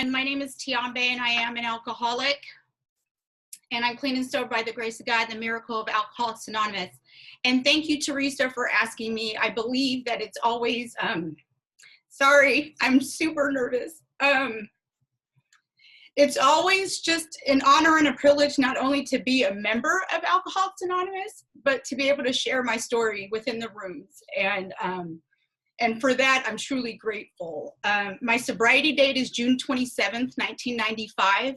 everyone. My name is Timobe, and I am an alcoholic. And I'm clean and sober by the grace of God, the miracle of Alcoholics Anonymous. And thank you, Teresa, for asking me. I believe that it's always, sorry, I'm super nervous. It's always just an honor and a privilege not only to be a member of Alcoholics Anonymous, but to be able to share my story within the rooms. And for that, I'm truly grateful. My sobriety date is June 27th, 1995.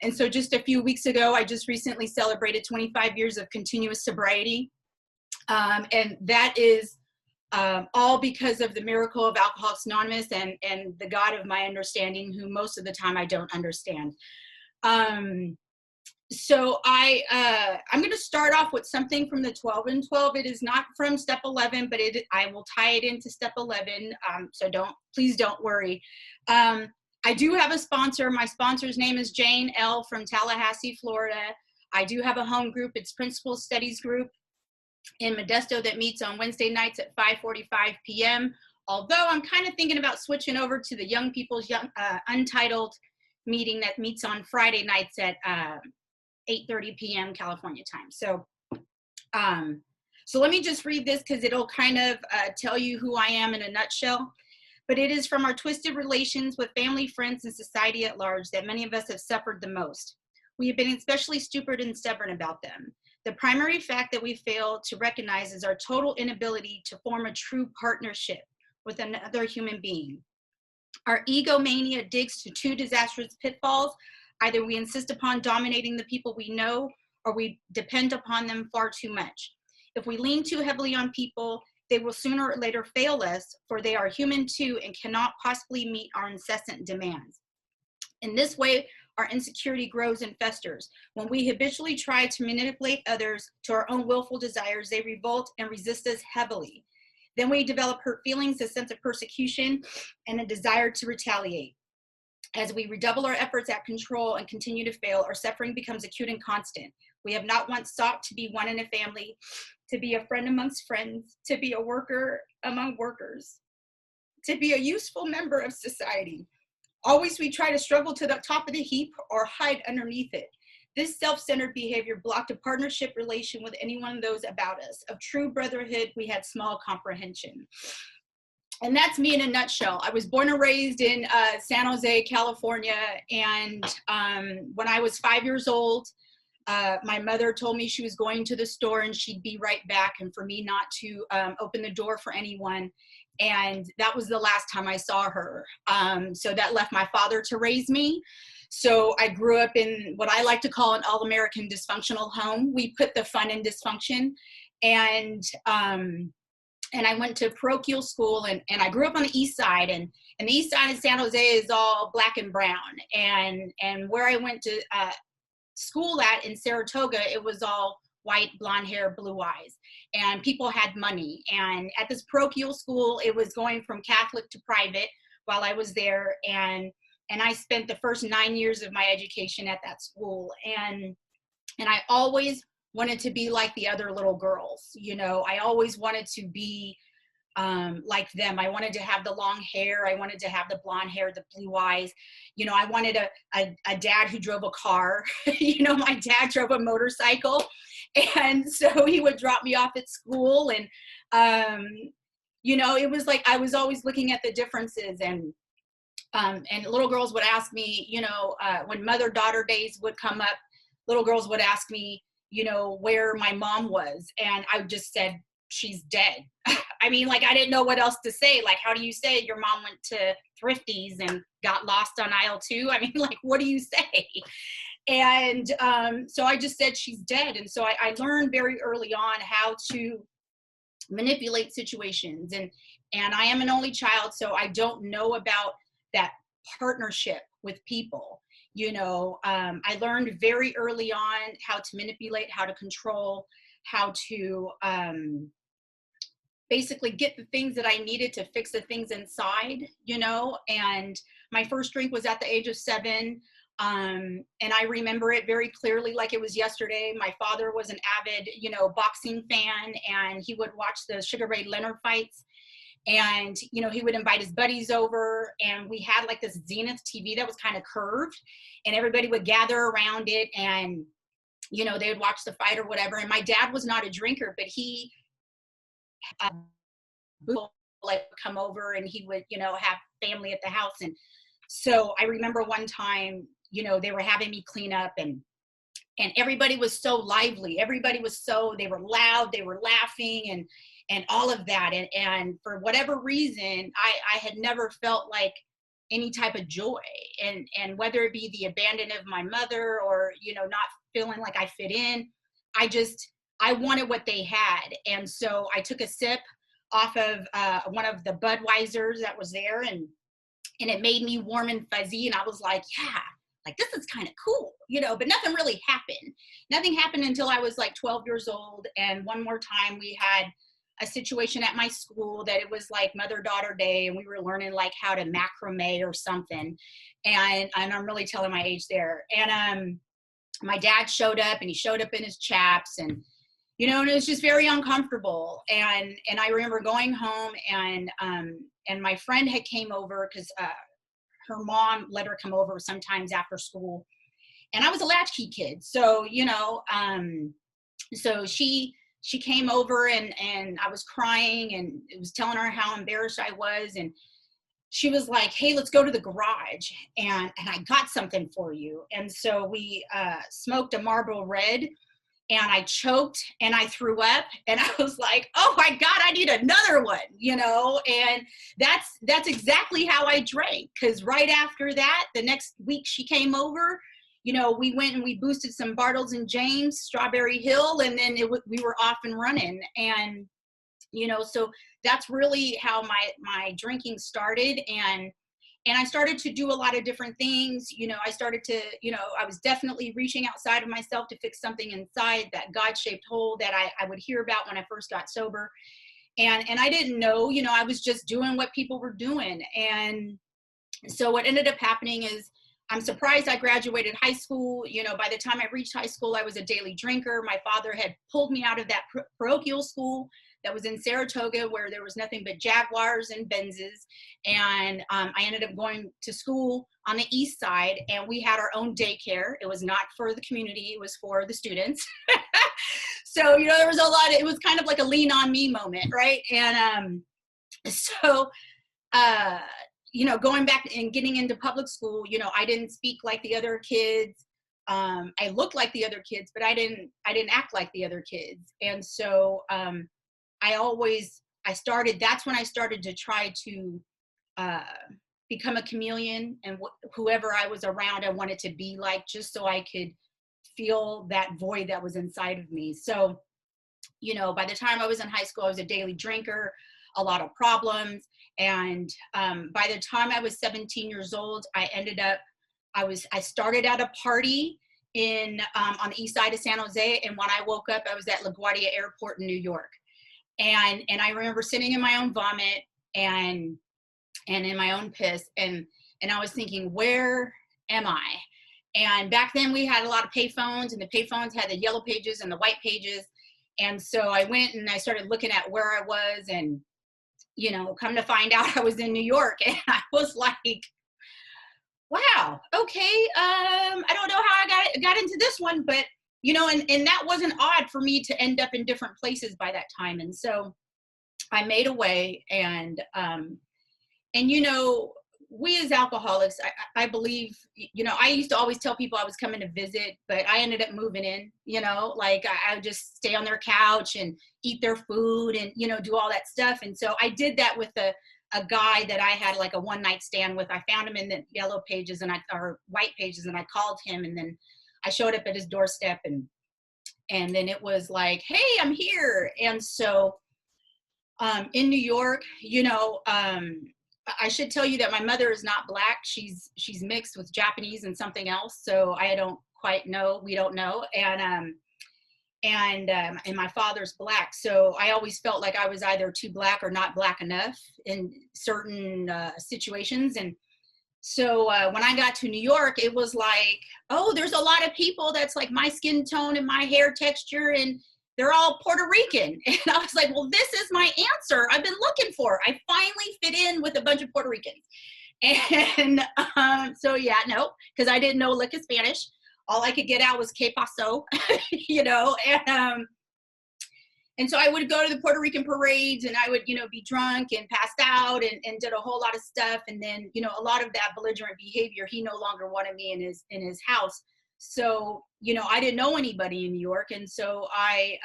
And so just a few weeks ago, I just recently celebrated 25 years of continuous sobriety. And that is all because of the miracle of Alcoholics Anonymous and the God of my understanding, who most of the time I don't understand. So I'm going to start off with something from the 12 and 12. It is not from step 11, but I will tie it into step 11. So please don't worry. I do have a sponsor. My sponsor's name is Jane L. from Tallahassee, Florida. I do have a home group. It's Principal Studies Group in Modesto that meets on Wednesday nights at 5:45 p.m. Although I'm kind of thinking about switching over to the Young People's Untitled meeting that meets on Friday nights at 8:30 p.m. California time. So let me just read this because it'll kind of tell you who I am in a nutshell. But it is from our twisted relations with family, friends, and society at large that many of us have suffered the most. We have been especially stupid and stubborn about them. The primary fact that we fail to recognize is our total inability to form a true partnership with another human being. Our egomania digs to two disastrous pitfalls. Either we insist upon dominating the people we know, or we depend upon them far too much. If we lean too heavily on people, they will sooner or later fail us, for they are human too and cannot possibly meet our incessant demands. In this way, our insecurity grows and festers. When we habitually try to manipulate others to our own willful desires, they revolt and resist us heavily. Then we develop hurt feelings, a sense of persecution, and a desire to retaliate. As we redouble our efforts at control and continue to fail, our suffering becomes acute and constant. We have not once sought to be one in a family, to be a friend amongst friends, to be a worker among workers, to be a useful member of society. Always we try to struggle to the top of the heap or hide underneath it. This self-centered behavior blocked a partnership relation with any one of those about us. Of true brotherhood, we had small comprehension. And that's me in a nutshell. I was born and raised in San Jose, California. And when I was 5 years old, my mother told me she was going to the store and she'd be right back, and for me not to open the door for anyone. And that was the last time I saw her. So that left my father to raise me. So I grew up in what I like to call an all-American dysfunctional home. We put the fun in dysfunction. And I went to parochial school, and I grew up on the east side, and the east side of San Jose is all black and brown. And where I went to school at in Saratoga, it was all white, blonde hair, blue eyes, and people had money. And at this parochial school, it was going from Catholic to private while I was there. And I spent the first 9 years of my education at that school. And I always wanted to be like the other little girls. You know, I always wanted to be like them. I wanted to have the long hair. I wanted to have the blonde hair, the blue eyes. You know, I wanted a dad who drove a car. You know, my dad drove a motorcycle. And so he would drop me off at school. And, you know, it was like I was always looking at the differences. And little girls would ask me, you know, when mother-daughter days would come up, little girls would ask me, you know, where my mom was. And I just said, she's dead. I mean, like, I didn't know what else to say. Like, how do you say your mom went to Thrifty's and got lost on aisle 2? I mean, like, what do you say? And so I just said she's dead. And so I learned very early on how to manipulate situations. And I am an only child, so I don't know about that partnership with people. You know, I learned very early on how to manipulate, how to control, how to basically get the things that I needed to fix the things inside, you know. And my first drink was at the age of 7. And I remember it very clearly, like it was yesterday. My father was an avid, you know, boxing fan, and he would watch the Sugar Ray Leonard fights. And, you know, he would invite his buddies over, and we had like this Zenith TV that was kind of curved, and everybody would gather around it, and, you know, they would watch the fight or whatever. And my dad was not a drinker, but he like come over, and he would, you know, have family at the house. And so I remember one time, you know, they were having me clean up, and everybody was so lively. Everybody was so, they were loud, they were laughing, and all of that. And for whatever reason, I had never felt like any type of joy. And whether it be the abandonment of my mother, or, you know, not feeling like I fit in, I wanted what they had. And so I took a sip off of one of the Budweisers that was there, and it made me warm and fuzzy. And I was like, yeah, like this is kind of cool, you know, but nothing really happened. Nothing happened until I was like 12 years old. And one more time we had a situation at my school that it was like mother-daughter day, and we were learning like how to macrame or something. And I'm really telling my age there. And my dad showed up, and he showed up in his chaps, and, you know, and it was just very uncomfortable. And I remember going home, and my friend had came over, because her mom let her come over sometimes after school. And I was a latchkey kid. So, you know, so she came over, and I was crying, and it was telling her how embarrassed I was. And she was like, hey, let's go to the garage, and I got something for you. And so we smoked a Marlboro Red, and I choked, and I threw up, and I was like, oh my God, I need another one, you know? And that's exactly how I drank. Because right after that, the next week she came over, you know, we went and we boosted some Bartles and James, Strawberry Hill, and then we were off and running. And, you know, so that's really how my drinking started. And I started to do a lot of different things. You know, I started to, you know, I was definitely reaching outside of myself to fix something inside, that God-shaped hole that I would hear about when I first got sober. And I didn't know, you know, I was just doing what people were doing. And so what ended up happening is, I'm surprised I graduated high school. You know, by the time I reached high school, I was a daily drinker. My father had pulled me out of that parochial school that was in Saratoga, where there was nothing but Jaguars and Benzes. And I ended up going to school on the east side, and we had our own daycare. It was not for the community, it was for the students. So, you know, there was a lot, it was kind of like a lean on me moment, right? And you know, going back and getting into public school, you know, I didn't speak like the other kids. I looked like the other kids, but I didn't act like the other kids. And so that's when I started to try to become a chameleon, and whoever I was around, I wanted to be like, just so I could feel that void that was inside of me. So, you know, by the time I was in high school, I was a daily drinker, a lot of problems. And by the time I was 17 years old, I started at a party on the east side of San Jose. And when I woke up, I was at LaGuardia Airport in New York. And I remember sitting in my own vomit and in my own piss. And I was thinking, where am I? And back then we had a lot of payphones, and the payphones had the yellow pages and the white pages. And so I went and I started looking at where I was, and, you know, come to find out I was in New York. And I was like, wow, okay. I don't know how I got into this one, but, you know, and that wasn't odd for me to end up in different places by that time. And so I made a way. And you know, we as alcoholics, I believe, you know, I used to always tell people I was coming to visit, but I ended up moving in, you know, like I would just stay on their couch and eat their food and, you know, do all that stuff. And so I did that with a guy that I had like a one night stand with. I found him in the yellow pages or white pages, and I called him, and then I showed up at his doorstep, and then it was like, hey, I'm here. And so in New York, you know, I should tell you that my mother is not Black. She's mixed with Japanese and something else. So I don't quite know. We don't know. And my father's Black. So I always felt like I was either too Black or not Black enough in certain situations. And so when I got to New York, it was like, oh, there's a lot of people that's like my skin tone and my hair texture, and they're all Puerto Rican. And I was like, well, this is my answer I've been looking for. I finally fit in with a bunch of Puerto Ricans. And so yeah, no, because I didn't know lick of Spanish. All I could get out was que paso, you know, and so I would go to the Puerto Rican parades, and I would, you know, be drunk and passed out, and did a whole lot of stuff. And then, you know, a lot of that belligerent behavior, he no longer wanted me in his house. So, you know, I didn't know anybody in New York. And so I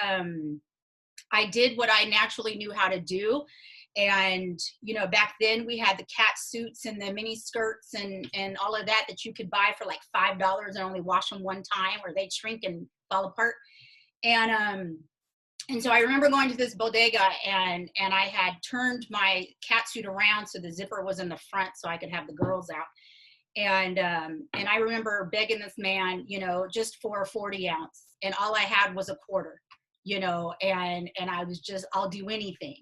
did what I naturally knew how to do. And, you know, back then we had the cat suits and the mini skirts and all of that you could buy for like $5 and only wash them one time, or they'd shrink and fall apart. And so I remember going to this bodega, and I had turned my cat suit around so the zipper was in the front so I could have the girls out. And I remember begging this man, you know, just for a 40 ounce. And all I had was a quarter, you know, and I was just, I'll do anything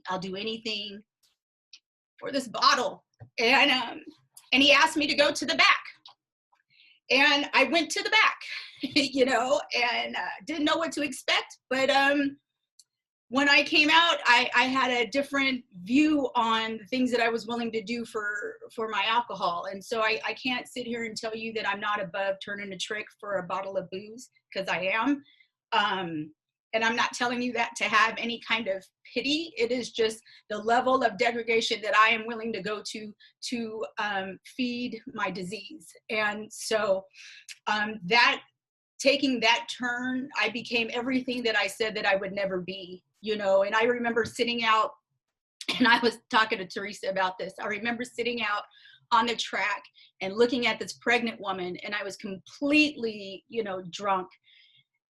for this bottle. And he asked me to go to the back. And I went to the back, you know, and didn't know what to expect. But when I came out, I had a different view on the things that I was willing to do for my alcohol. And so I can't sit here and tell you that I'm not above turning a trick for a bottle of booze, because I am. And I'm not telling you that to have any kind of pity. It is just the level of degradation that I am willing to go to feed my disease. And so taking that turn, I became everything that I said that I would never be, you know. And I remember sitting out, and I was talking to Teresa about this. I remember sitting out on the track and looking at this pregnant woman, and I was completely, you know, drunk.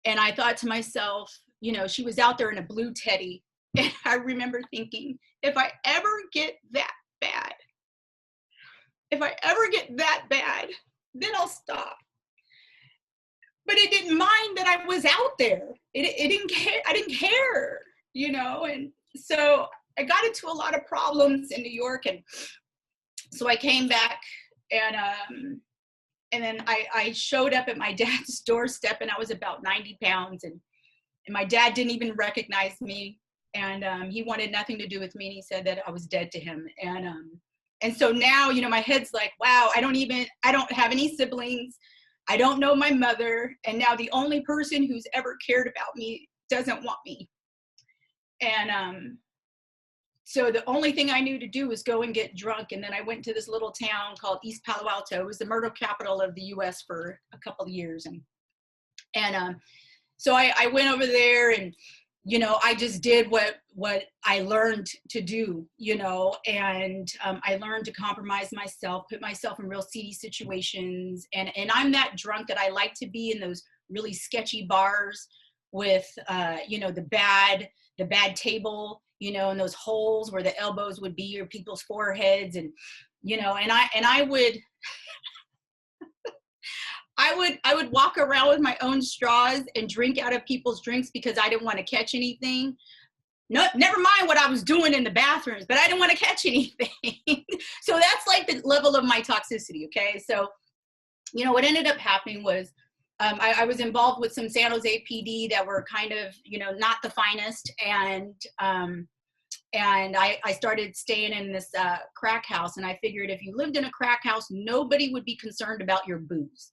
And I thought to myself, you know, she was out there in a blue teddy. And I remember thinking, if I ever get that bad, then I'll stop. But it didn't mind that I was out there. It didn't care. I didn't care, you know. And so I got into a lot of problems in New York. And so I came back, and then I showed up at my dad's doorstep, and I was about 90 pounds. And my dad didn't even recognize me. And he wanted nothing to do with me. And he said that I was dead to him. And so now, you know, my head's like, wow, I don't have any siblings. I don't know my mother. And now the only person who's ever cared about me doesn't want me. And so the only thing I knew to do was go and get drunk. And then I went to this little town called East Palo Alto. It was the murder capital of the US for a couple of years. And so I went over there, and, you know, I just did what I learned to do, you know, and I learned to compromise myself, put myself in real seedy situations. And I'm that drunk that I like to be in those really sketchy bars with, you know, the bad table, you know, and those holes where the elbows would be or people's foreheads. And, you know, and I would, I would walk around with my own straws and drink out of people's drinks because I didn't want to catch anything. No, never mind what I was doing in the bathrooms, but I didn't want to catch anything. So that's like the level of my toxicity. Okay. So, you know, what ended up happening was I was involved with some San Jose PD that were kind of, you know, not the finest. And I started staying in this crack house. And I figured if you lived in a crack house, nobody would be concerned about your booze.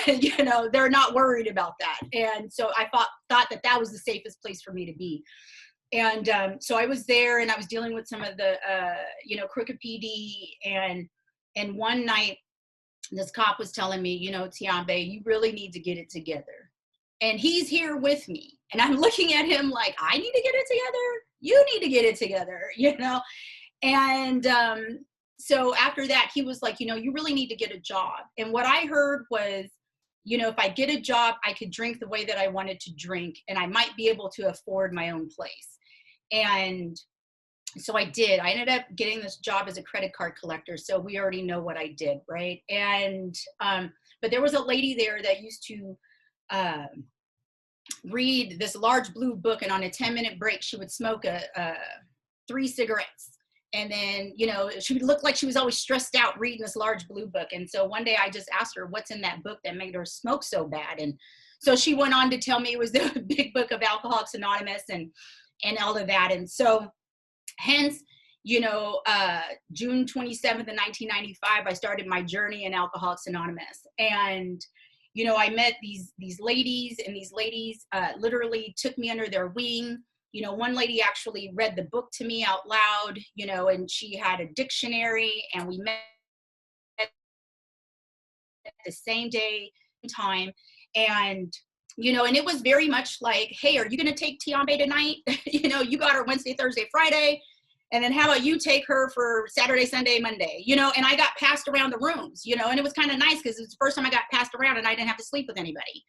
You know, they're not worried about that. And so I thought that was the safest place for me to be. And so I was there, and I was dealing with some of the, you know, crooked PD. And one night, this cop was telling me, you know, Timobe, you really need to get it together. And he's here with me. And I'm looking at him like, I need to get it together. You need to get it together, you know? And so after that, he was like, you know, you really need to get a job. And what I heard was, you know, if I get a job, I could drink the way that I wanted to drink, and I might be able to afford my own place. And so I did. I ended up getting this job as a credit card collector. So we already know what I did, right? And, but there was a lady there that used to read this large blue book, and on a 10-minute break, she would smoke 3 cigarettes. And then, you know, she looked like she was always stressed out reading this large blue book. And so one day I just asked her what's in that book that made her smoke so bad. And so she went on to tell me it was the big book of Alcoholics Anonymous and all of that. And so hence, you know, June 27th of 1995, I started my journey in Alcoholics Anonymous. And, you know, I met these ladies, and these ladies literally took me under their wing. You know, one lady actually read the book to me out loud, you know, and she had a dictionary, and we met the same day and time. And, you know, and it was very much like, hey, are you going to take Timobe tonight? You know, you got her Wednesday, Thursday, Friday. And then how about you take her for Saturday, Sunday, Monday, you know? And I got passed around the rooms, you know, and it was kind of nice because it was the first time I got passed around and I didn't have to sleep with anybody.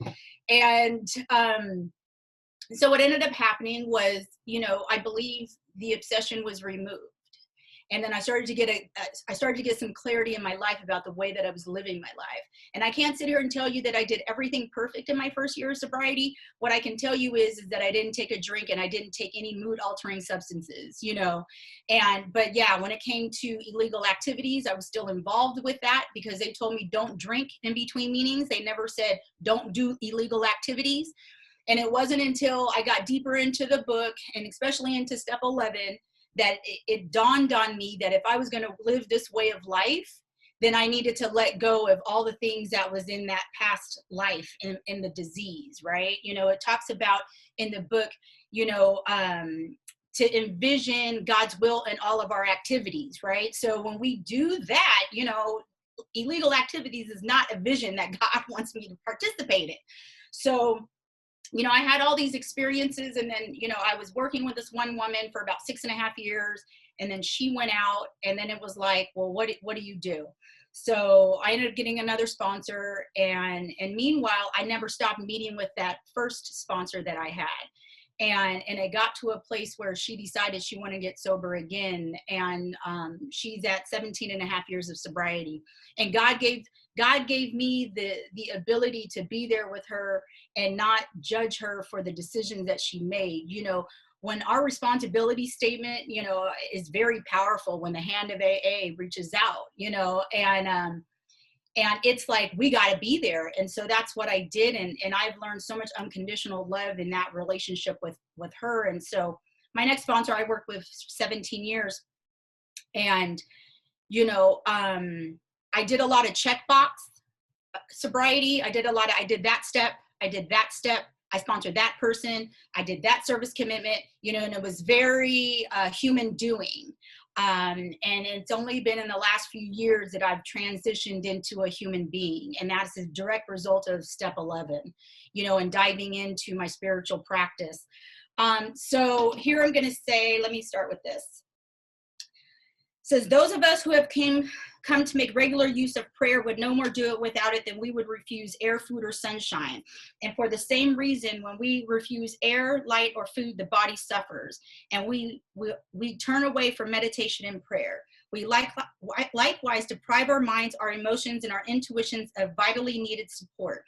And so what ended up happening was, you know, I believe the obsession was removed. And then I started to get some clarity in my life about the way that I was living my life. And I can't sit here and tell you that I did everything perfect in my first year of sobriety. What I can tell you is that I didn't take a drink and I didn't take any mood altering substances, you know. But yeah, when it came to illegal activities, I was still involved with that because they told me don't drink in between meetings. They never said don't do illegal activities. And it wasn't until I got deeper into the book, and especially into step 11, that it dawned on me that if I was going to live this way of life, then I needed to let go of all the things that was in that past life in the disease, right? You know, it talks about in the book, you know, to envision God's will in all of our activities, right? So when we do that, you know, illegal activities is not a vision that God wants me to participate in. So, you know, I had all these experiences, and then, you know, I was working with this one woman for about 6.5 years, and then she went out, and then it was like, well, what do you do? So I ended up getting another sponsor, and meanwhile, I never stopped meeting with that first sponsor that I had. And it got to a place where she decided she wanted to get sober again. And she's at 17.5 years of sobriety. And God gave me the ability to be there with her and not judge her for the decisions that she made. You know, when our responsibility statement, you know, is very powerful when the hand of AA reaches out, you know, and it's like, we got to be there. And so that's what I did. And I've learned so much unconditional love in that relationship with her. And so my next sponsor, I worked with 17 years. And, you know, I did a lot of checkbox sobriety. I did that step. I sponsored that person. I did that service commitment, you know, and it was very human doing. And it's only been in the last few years that I've transitioned into a human being. And that's a direct result of step 11, you know, and diving into my spiritual practice. So here I'm going to say, let me start with this. It says, those of us who have come to make regular use of prayer would no more do it without it than we would refuse air, food, or sunshine. And for the same reason, when we refuse air, light, or food, the body suffers. And we turn away from meditation and prayer. We likewise deprive our minds, our emotions, and our intuitions of vitally needed support.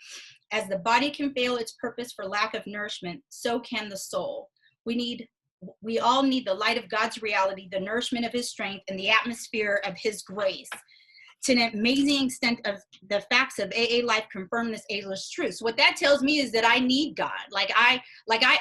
As the body can fail its purpose for lack of nourishment, so can the soul. We all need the light of God's reality, the nourishment of his strength, and the atmosphere of his grace. To an amazing extent, of the facts of AA life confirm this ageless truth. So what that tells me is that I need God. Like I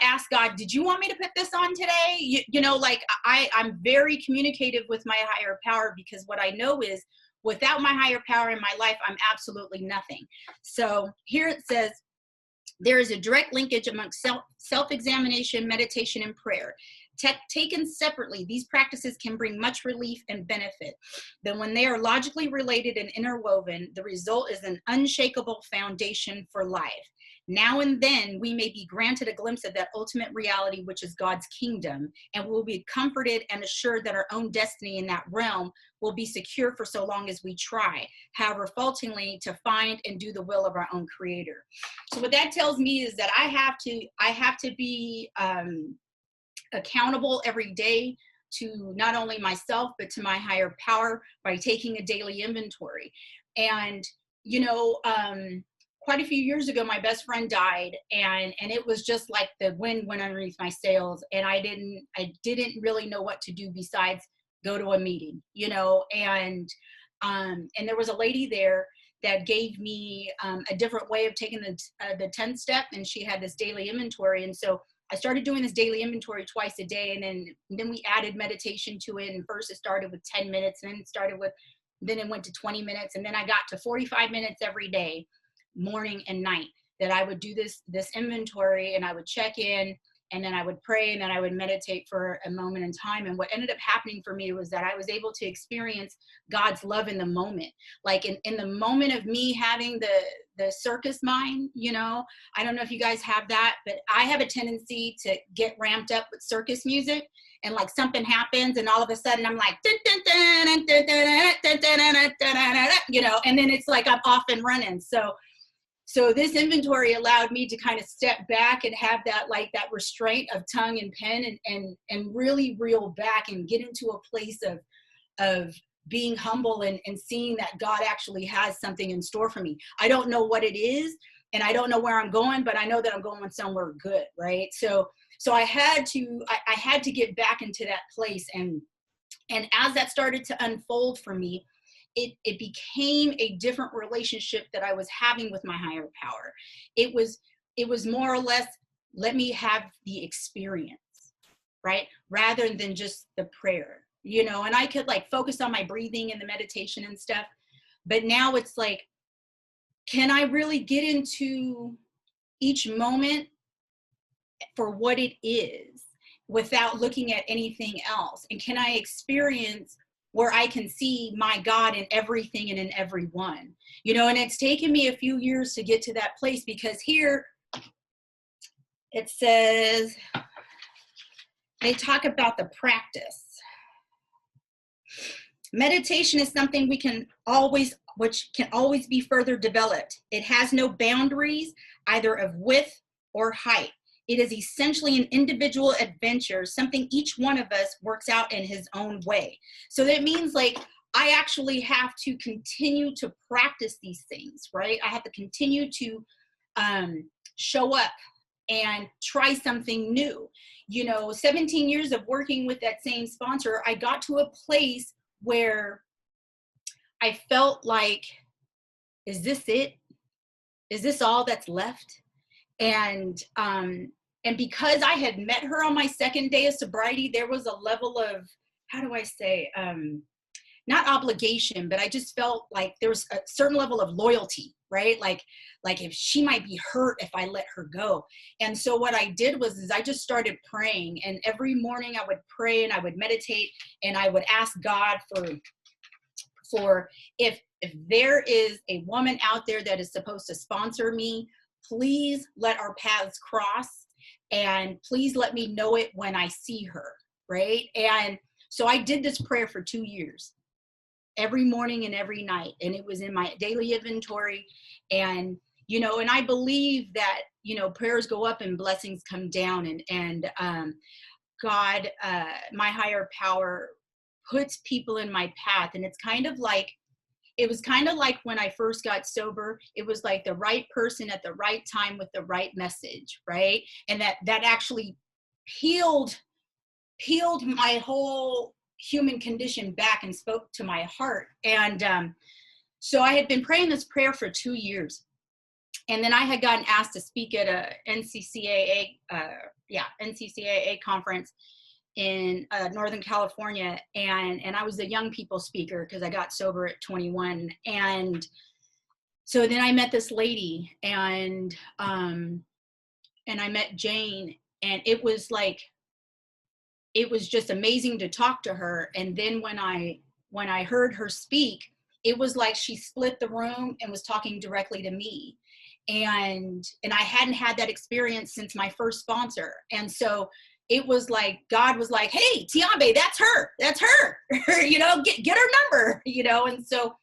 asked God, did you want me to put this on today? You know, like I'm very communicative with my higher power, because what I know is without my higher power in my life, I'm absolutely nothing. So here it says, there is a direct linkage amongst self-examination, meditation, and prayer. Taken separately, these practices can bring much relief and benefit. Then when they are logically related and interwoven, the result is an unshakable foundation for life. Now and then, we may be granted a glimpse of that ultimate reality, which is God's kingdom, and we'll be comforted and assured that our own destiny in that realm will be secure for so long as we try, however faultingly, to find and do the will of our own creator. So what that tells me is that I have to be accountable every day to not only myself, but to my higher power by taking a daily inventory. And, you know, quite a few years ago, my best friend died, and it was just like the wind went underneath my sails, and I didn't really know what to do besides go to a meeting, you know, and there was a lady there that gave me a different way of taking the 10th step, and she had this daily inventory. And so I started doing this daily inventory twice a day, and then we added meditation to it. And first it started with 10 minutes, and then it went to 20 minutes, and then I got to 45 minutes every day, morning and night, that I would do this inventory, and I would check in, and then I would pray, and then I would meditate for a moment in time. And what ended up happening for me was that I was able to experience God's love in the moment. Like in the moment of me having the circus mind, you know, I don't know if you guys have that, but I have a tendency to get ramped up with circus music, and like something happens and all of a sudden I'm like, you know, and then it's like I'm off and running. So this inventory allowed me to kind of step back and have that, like that restraint of tongue and pen, and really reel back and get into a place of being humble and seeing that God actually has something in store for me. I don't know what it is, and I don't know where I'm going, but I know that I'm going somewhere good, right? So I had to get back into that place, and as that started to unfold for me, it became a different relationship that I was having with my higher power. It was more or less, let me have the experience, right? Rather than just the prayer, you know, and I could like focus on my breathing and the meditation and stuff. But now it's like, can I really get into each moment for what it is without looking at anything else? And can I experience where I can see my God in everything and in everyone, you know? And it's taken me a few years to get to that place, because here it says, they talk about the practice. Meditation is something which can always be further developed. It has no boundaries, either of width or height. It is essentially an individual adventure, something each one of us works out in his own way. So that means like, I actually have to continue to practice these things, right? I have to continue to show up and try something new. You know, 17 years of working with that same sponsor, I got to a place where I felt like, is this it? Is this all that's left? And because I had met her on my second day of sobriety, there was a level of, how do I say, not obligation, but I just felt like there was a certain level of loyalty, right? Like if she might be hurt if I let her go. And so what I did was I just started praying, and every morning I would pray and I would meditate, and I would ask God for if there is a woman out there that is supposed to sponsor me, please let our paths cross, and please let me know it when I see her, right? And so I did this prayer for 2 years, every morning and every night, and it was in my daily inventory. And you know, and I believe that, you know, prayers go up and blessings come down, and God, my higher power, puts people in my path. And it was kind of like when I first got sober, it was like the right person at the right time with the right message, right? And that actually peeled my whole human condition back and spoke to my heart. And so I had been praying this prayer for 2 years. And then I had gotten asked to speak at a NCCAA conference in Northern California, and I was a young people speaker because I got sober at 21. And so then I met this lady, and I met Jane, and it was just amazing to talk to her. And then when I heard her speak, it was like she split the room and was talking directly to me. And I hadn't had that experience since my first sponsor. And so it was like, God was like, hey, Timobe, that's her, you know, get her number, you know? And so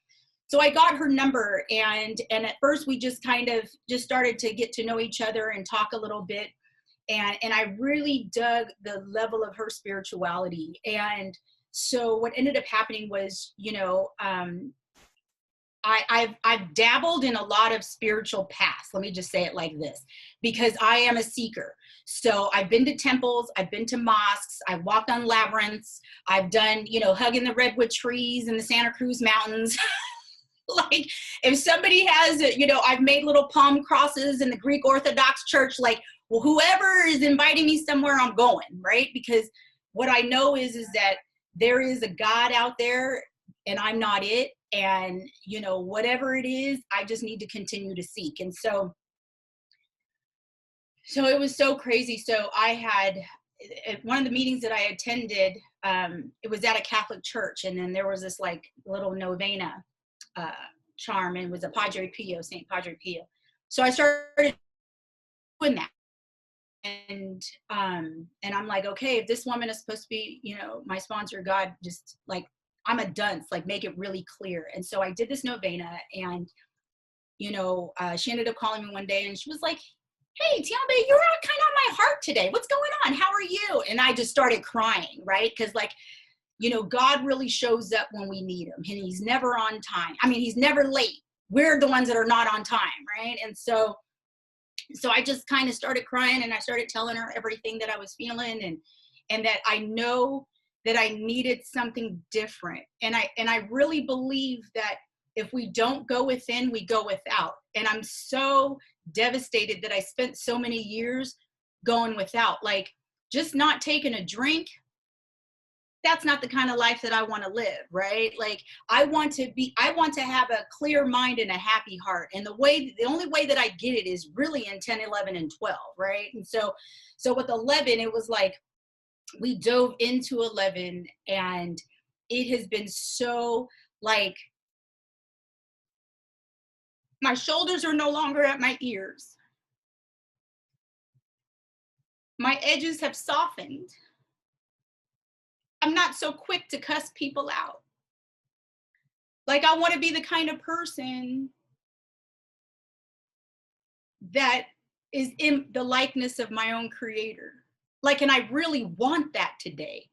I got her number, and at first we just kind of just started to get to know each other and talk a little bit. And I really dug the level of her spirituality. And so what ended up happening was, you know, I've dabbled in a lot of spiritual paths. Let me just say it like this, because I am a seeker. So I've been to temples, I've been to mosques, I've walked on labyrinths, I've done, you know, hugging the redwood trees in the Santa Cruz Mountains. Like if somebody has, you know, I've made little palm crosses in the Greek Orthodox Church, like, well, whoever is inviting me somewhere, I'm going, right? Because what I know is that there is a God out there and I'm not it. And, you know, whatever it is, I just need to continue to seek. And so it was so crazy. So I had, at one of the meetings that I attended, it was at a Catholic church. And then there was this like little novena charm, and it was a Padre Pio, St. Padre Pio. So I started doing that. And I'm like, okay, if this woman is supposed to be, you know, my sponsor, God, just like, I'm a dunce, like make it really clear. And so I did this novena, and, you know, she ended up calling me one day and she was like, hey, Timobe, you're kind of on my heart today. What's going on? How are you? And I just started crying, right? Because like, you know, God really shows up when we need him, and he's never on time. I mean, he's never late. We're the ones that are not on time, right? And so I just kind of started crying, and I started telling her everything that I was feeling, and that I know that I needed something different. And I really believe that if we don't go within, we go without. And I'm so devastated that I spent so many years going without, like just not taking a drink. That's not the kind of life that I want to live, right? Like I want to have a clear mind and a happy heart. And the only way that I get it is really in 10, 11, and 12, right? And so with 11, it was like, we dove into 11, and it has been so like, my shoulders are no longer at my ears. My edges have softened. I'm not so quick to cuss people out. Like I want to be the kind of person that is in the likeness of my own creator. Like, and I really want that today.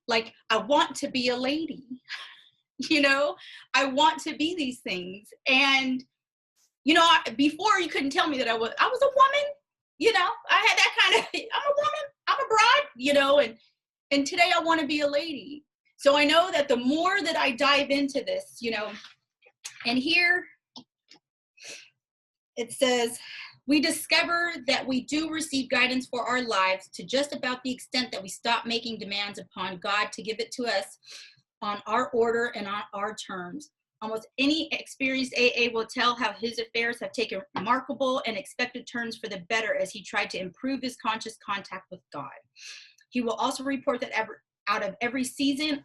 Like I want to be a lady, you know, I want to be these things. And, you know, before you couldn't tell me that I was a woman, you know, I had that kind of, I'm a woman, I'm a bride, you know, and today I want to be a lady. So I know that the more that I dive into this, you know, and here it says, we discover that we do receive guidance for our lives to just about the extent that we stop making demands upon God to give it to us on our order and on our terms. Almost any experienced AA will tell how his affairs have taken remarkable and expected turns for the better as he tried to improve his conscious contact with God. He will also report that out of every season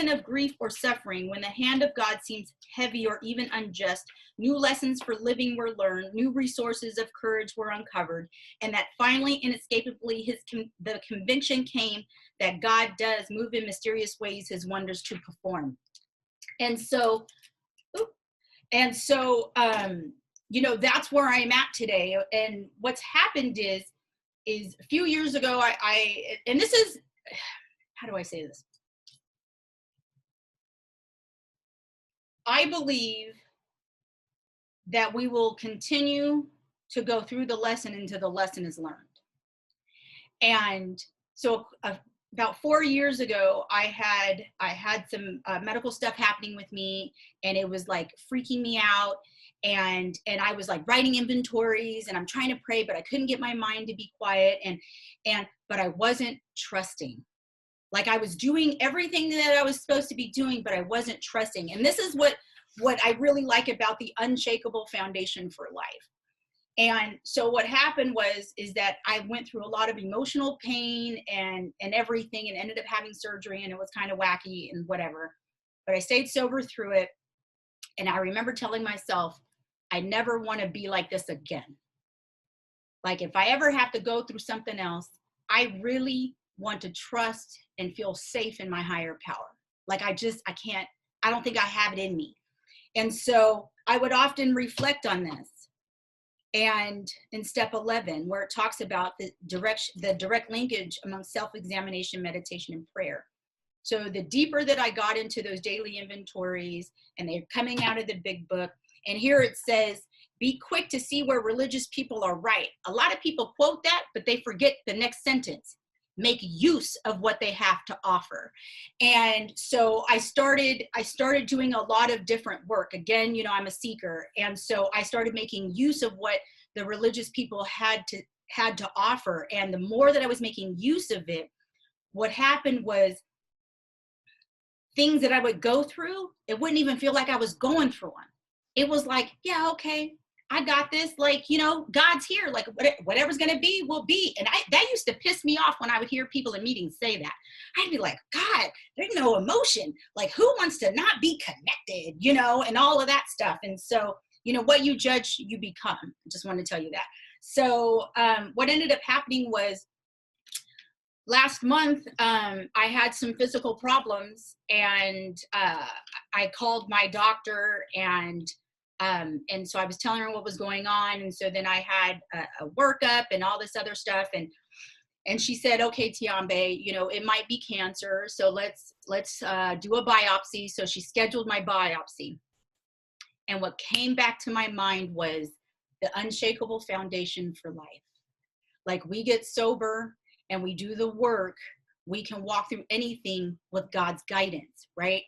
of grief or suffering, when the hand of God seems heavy or even unjust, new lessons for living were learned, new resources of courage were uncovered, and that finally, inescapably, the conviction came that God does move in mysterious ways his wonders to perform. And so, you know, that's where I'm at today. And what's happened is a few years ago, and this is, how do I say this? I believe that we will continue to go through the lesson until the lesson is learned. And so about 4 years ago, I had some medical stuff happening with me, and it was like freaking me out. And I was like writing inventories, and I'm trying to pray, but I couldn't get my mind to be quiet. But I wasn't trusting. Like I was doing everything that I was supposed to be doing, but I wasn't trusting. And this is what I really like about the unshakable foundation for life. And so what happened is that I went through a lot of emotional pain and everything, and ended up having surgery, and it was kind of wacky and whatever, but I stayed sober through it. And I remember telling myself, I never want to be like this again. Like if I ever have to go through something else, I really want to trust and feel safe in my higher power. Like I can't, I don't think I have it in me. And so I would often reflect on this. And in step 11, where it talks about the direct linkage among self-examination, meditation, and prayer. So the deeper that I got into those daily inventories, and they're coming out of the big book, And here it says, be quick to see where religious people are right. A lot of people quote that, but they forget the next sentence. Make use of what they have to offer. And so I started doing a lot of different work. Again, you know, I'm a seeker. And so I started making use of what the religious people had to offer. And the more that I was making use of it, what happened was things that I would go through, it wouldn't even feel like I was going through them. It was like, yeah, okay, I got this. Like, you know, God's here. Like whatever's going to be will be. And that used to piss me off when I would hear people in meetings say that. I'd be like, God, there's no emotion. Like, who wants to not be connected, you know, and all of that stuff. And so, you know, what you judge, you become. I just want to tell you that. So what ended up happening was, last month, I had some physical problems, and I called my doctor, and so I was telling her what was going on. And so then I had a workup and all this other stuff. And she said, okay, Timobe, you know, it might be cancer. So let's do a biopsy. So she scheduled my biopsy. And what came back to my mind was the unshakable foundation for life. Like, we get sober and we do the work, we can walk through anything with God's guidance, right?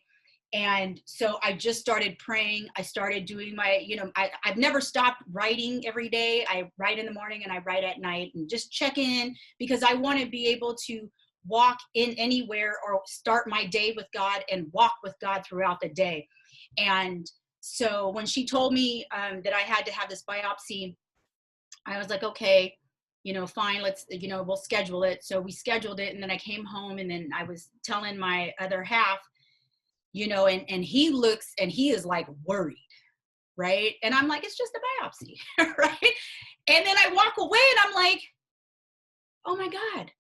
And so I just started praying. I started doing my, you know, I've never stopped writing every day. I write in the morning and I write at night, and just check in, because I want to be able to walk in anywhere or start my day with God and walk with God throughout the day. And so when she told me that I had to have this biopsy, I was like, okay, you know, fine, let's, you know, we'll schedule it. So we scheduled it. And then I came home, and then I was telling my other half, you know, and he looks and he is like worried, right? And I'm like, it's just a biopsy, right? And then I walk away and I'm like, oh my God,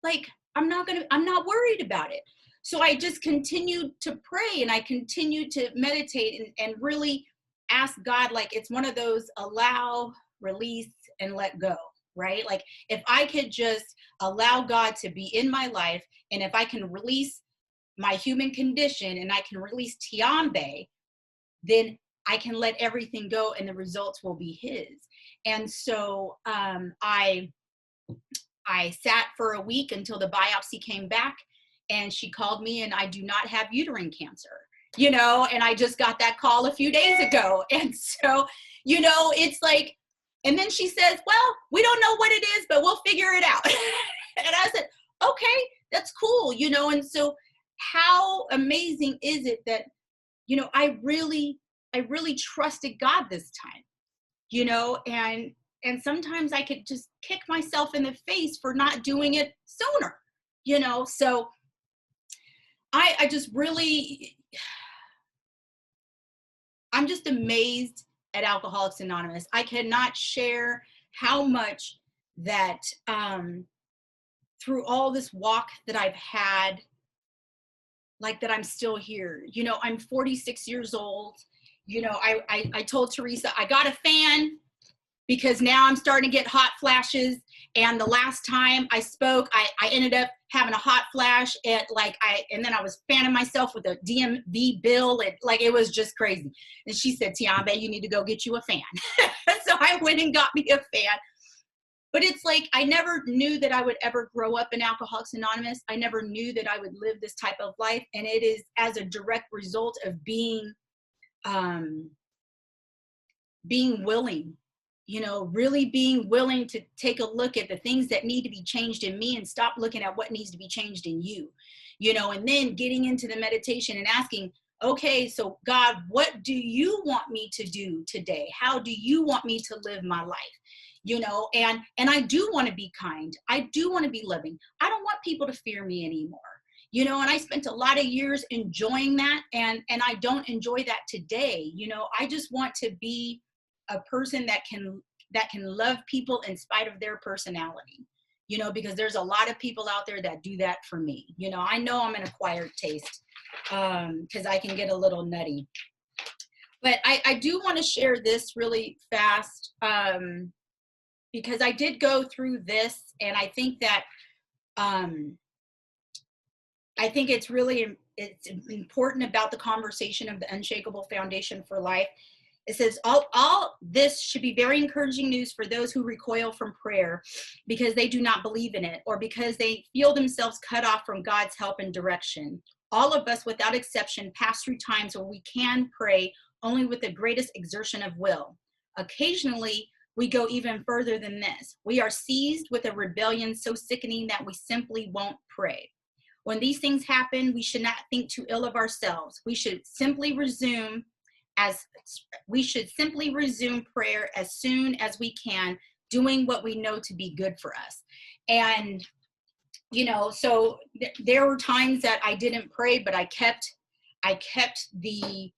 like, I'm not worried about it. So I just continued to pray, and I continued to meditate and really ask God, like, it's one of those allow, release, and let go, right? Like, if I could just allow God to be in my life, and if I can release my human condition and I can release Timobe, then I can let everything go and the results will be his. And so I sat for a week until the biopsy came back, and she called me, and I do not have uterine cancer, you know, and I just got that call a few days ago. And so, you know, it's like, and then she says, well, we don't know what it is, but we'll figure it out. And I said, okay, that's cool, you know. And so how amazing is it that, you know, I really trusted God this time, you know, and sometimes I could just kick myself in the face for not doing it sooner, you know. So I just really, I'm just amazed at Alcoholics Anonymous. I cannot share how much that through all this walk that I've had, like, that I'm still here. You know, I'm 46 years old. You know, I told Teresa, I got a fan because now I'm starting to get hot flashes. And the last time I spoke, I ended up having a hot flash and then I was fanning myself with a DMV bill, and like, it was just crazy. And she said, Timobe, you need to go get you a fan. So I went and got me a fan. But it's like, I never knew that I would ever grow up in Alcoholics Anonymous. I never knew that I would live this type of life. And it is as a direct result of being willing, you know, really being willing to take a look at the things that need to be changed in me and stop looking at what needs to be changed in you, you know, and then getting into the meditation and asking, okay, so God, what do you want me to do today? How do you want me to live my life? You know, and I do want to be kind. I do want to be loving. I don't want people to fear me anymore. You know, and I spent a lot of years enjoying that, and I don't enjoy that today. You know, I just want to be a person that can love people in spite of their personality. You know, because there's a lot of people out there that do that for me. You know, I know I'm an acquired taste because I can get a little nutty. But I do want to share this really fast. Because I did go through this, and I think that it's important about the conversation of the unshakable foundation for life It says, all this should be very encouraging news for those who recoil from prayer because they do not believe in it or because they feel themselves cut off from God's help and direction. All of us, without exception, pass through times where we can pray only with the greatest exertion of will. Occasionally, we go even further than this. We are seized with a rebellion so sickening that we simply won't pray. When these things happen, we should not think too ill of ourselves. We should simply resume prayer as soon as we can, doing what we know to be good for us. And so there were times that I didn't pray, but I kept the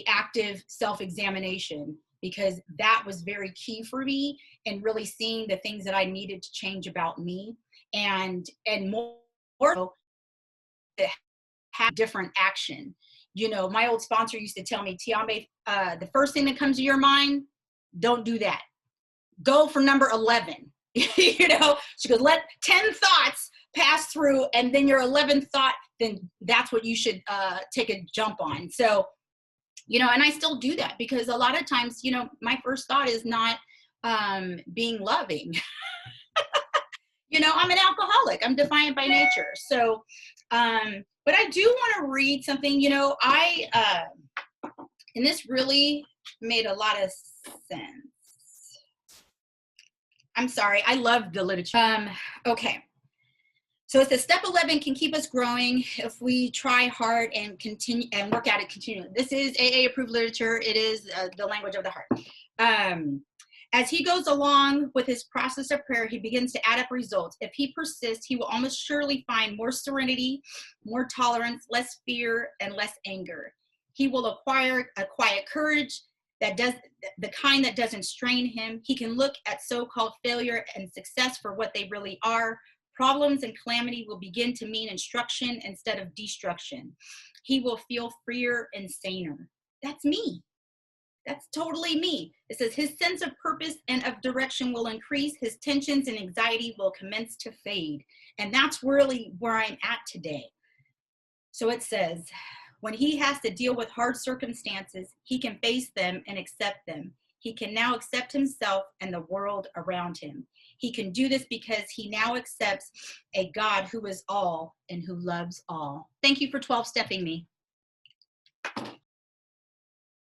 active self-examination, because that was very key for me and really seeing the things that I needed to change about me, and more so to have different action. My old sponsor used to tell me, Timobe, the first thing that comes to your mind, don't do that. Go for number 11. She goes, let 10 thoughts pass through, and then your 11th thought, then that's what you should take a jump on. So, and I still do that, because a lot of times, my first thought is not being loving. I'm an alcoholic. I'm defiant by nature. So, but I do want to read something, and this really made a lot of sense. I'm sorry. I love the literature. Okay. So it says step 11 can keep us growing if we try hard and continue and work at it continually. This is AA approved literature. It is the language of the heart. As he goes along with his process of prayer, he begins to add up results. If he persists, he will almost surely find more serenity, more tolerance, less fear, and less anger. He will acquire a quiet courage the kind that doesn't strain him. He can look at so-called failure and success for what they really are. Problems and calamity will begin to mean instruction instead of destruction. He will feel freer and saner. That's me. That's totally me. It says his sense of purpose and of direction will increase. His tensions and anxiety will commence to fade. And that's really where I'm at today. So it says, when he has to deal with hard circumstances, he can face them and accept them. He can now accept himself and the world around him. He can do this because he now accepts a God who is all and who loves all. Thank you for 12-stepping me.